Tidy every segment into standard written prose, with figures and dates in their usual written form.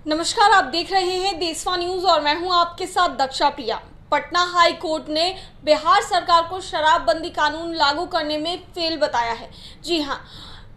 नमस्कार, आप देख रहे हैं देशवा न्यूज और मैं हूं आपके साथ दक्षा प्रिया। पटना हाई कोर्ट ने बिहार सरकार को शराबबंदी कानून लागू करने में फेल बताया है। जी हां,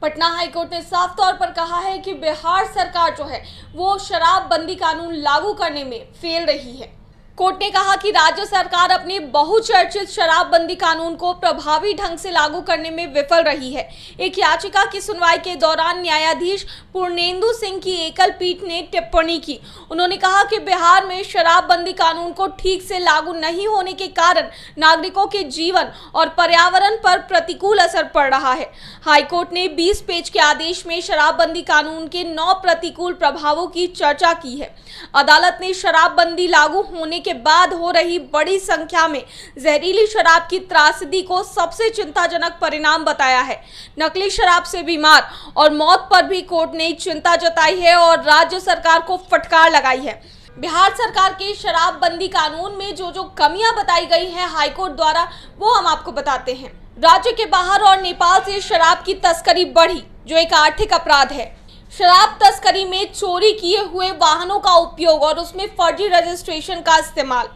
पटना हाई कोर्ट ने साफ तौर पर कहा है कि बिहार सरकार जो है वो शराबबंदी कानून लागू करने में फेल रही है। कोर्ट ने कहा कि राज्य सरकार अपने बहुचर्चित शराबबंदी कानून को प्रभावी ढंग से लागू करने में विफल रही है। एक याचिका की सुनवाई के दौरान न्यायाधीश पूर्णेंदु सिंह की एकल पीठ ने टिप्पणी की। उन्होंने कहा कि बिहार में शराबबंदी कानून को ठीक से लागू नहीं होने के कारण नागरिकों के जीवन और पर्यावरण पर प्रतिकूल असर पड़ रहा है। हाईकोर्ट ने 20 पेज के आदेश में शराबबंदी कानून के 9 प्रतिकूल प्रभावों की चर्चा की है। अदालत ने शराबबंदी लागू होने के बाद हो रही बड़ी संख्या में जहरीली शराब की त्रासदी को सबसे चिंताजनक परिणाम बताया है। नकली शराब से बीमार और मौत पर भी कोर्ट ने चिंता जताई है और राज्य सरकार को फटकार लगाई है। बिहार सरकार के शराबबंदी कानून में जो कमियां बताई गई हैं हाईकोर्ट द्वारा, वो हम आपको बताते हैं। राज्य के बाहर और नेपाल से शराब की तस्करी बढ़ी, जो एक आर्थिक अपराध है। शराब तस्करी में चोरी किए हुए वाहनों का उपयोग और उसमें फर्जी रजिस्ट्रेशन का इस्तेमाल,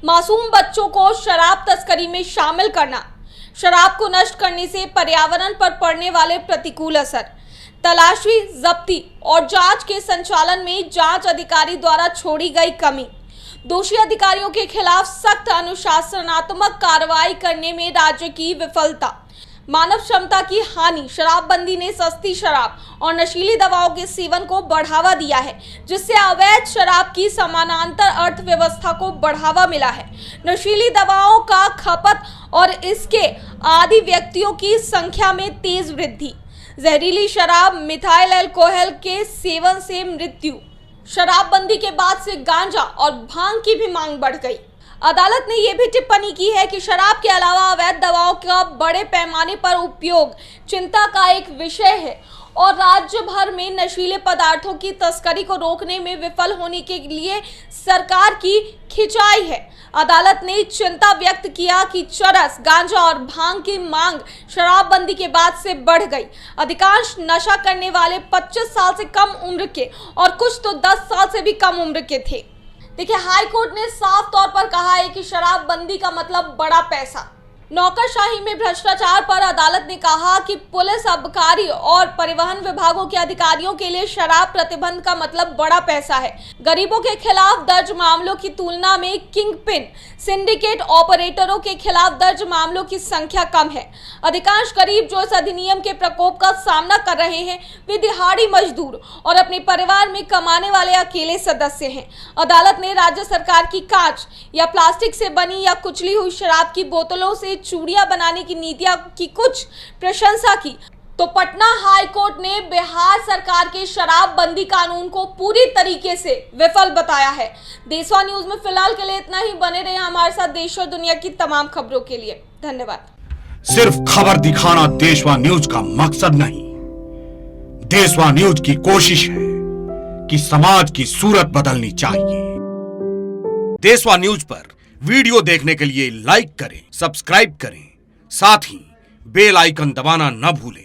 मासूम बच्चों को शराब तस्करी में शामिल करना, शराब को नष्ट करने से पर्यावरण पर पड़ने वाले प्रतिकूल असर, तलाशी, जब्ती और जांच के संचालन में जांच अधिकारी द्वारा छोड़ी गई कमी, दोषी अधिकारियों के खिलाफ सख्त अनुशासनात्मक कार्रवाई करने में राज्य की विफलता, मानव क्षमता की हानि। शराबबंदी ने सस्ती शराब और नशीली दवाओं के सेवन को बढ़ावा दिया है, जिससे अवैध शराब की समानांतर अर्थव्यवस्था को बढ़ावा मिला है। नशीली दवाओं का खपत और इसके आदी व्यक्तियों की संख्या में तेज वृद्धि, जहरीली शराब, मिथाइल अल्कोहल के सेवन से मृत्यु। शराबबंदी के बाद से गांजा और भांग की भी मांग बढ़ गई। अदालत ने यह भी टिप्पणी की है कि शराब के अलावा अवैध दवाओं का बड़े पैमाने पर उपयोग चिंता का एक विषय है और राज्य भर में नशीले पदार्थों की तस्करी को रोकने में विफल होने के लिए सरकार की खिंचाई है। अदालत ने चिंता व्यक्त किया कि चरस, गांजा और भांग की मांग शराबबंदी के बाद से बढ़ गई। अधिकांश नशा करने वाले 25 साल से कम उम्र के और कुछ तो 10 साल से भी कम उम्र के थे। देखिए, हाई कोर्ट ने साफ तौर पर कहा है कि शराबबंदी का मतलब बड़ा पैसा। नौकरशाही में भ्रष्टाचार पर अदालत ने कहा कि पुलिस, आबकारी और परिवहन विभागों के अधिकारियों के लिए शराब प्रतिबंध का मतलब बड़ा पैसा है। गरीबों के खिलाफ दर्ज मामलों की तुलना में किंगपिन, सिंडिकेट ऑपरेटरों के खिलाफ दर्ज मामलों की संख्या कम है। अधिकांश गरीब जो इस अधिनियम के प्रकोप का सामना कर रहे हैं, वे दिहाड़ी मजदूर और अपने परिवार में कमाने वाले अकेले सदस्य हैं। अदालत ने राज्य सरकार की कांच या प्लास्टिक से बनी या कुचली हुई शराब की बोतलों से चूड़ियां बनाने की नीतियां की कुछ प्रशंसा की, तो पटना हाई कोर्ट ने बिहार सरकार के शराबबंदी कानून को पूरी तरीके से विफल बताया है। देशवा न्यूज में फिलहाल के लिए इतना ही। बने रहे हमारे साथ देश और दुनिया की तमाम खबरों के लिए। धन्यवाद। सिर्फ खबर दिखाना देशवा न्यूज का मकसद नहीं। देशवा न्यूज की कोशिश है कि समाज की सूरत बदलनी चाहिए। देशवा न्यूज पर वीडियो देखने के लिए लाइक करें, सब्सक्राइब करें, साथ ही बेल आइकन दबाना न भूलें।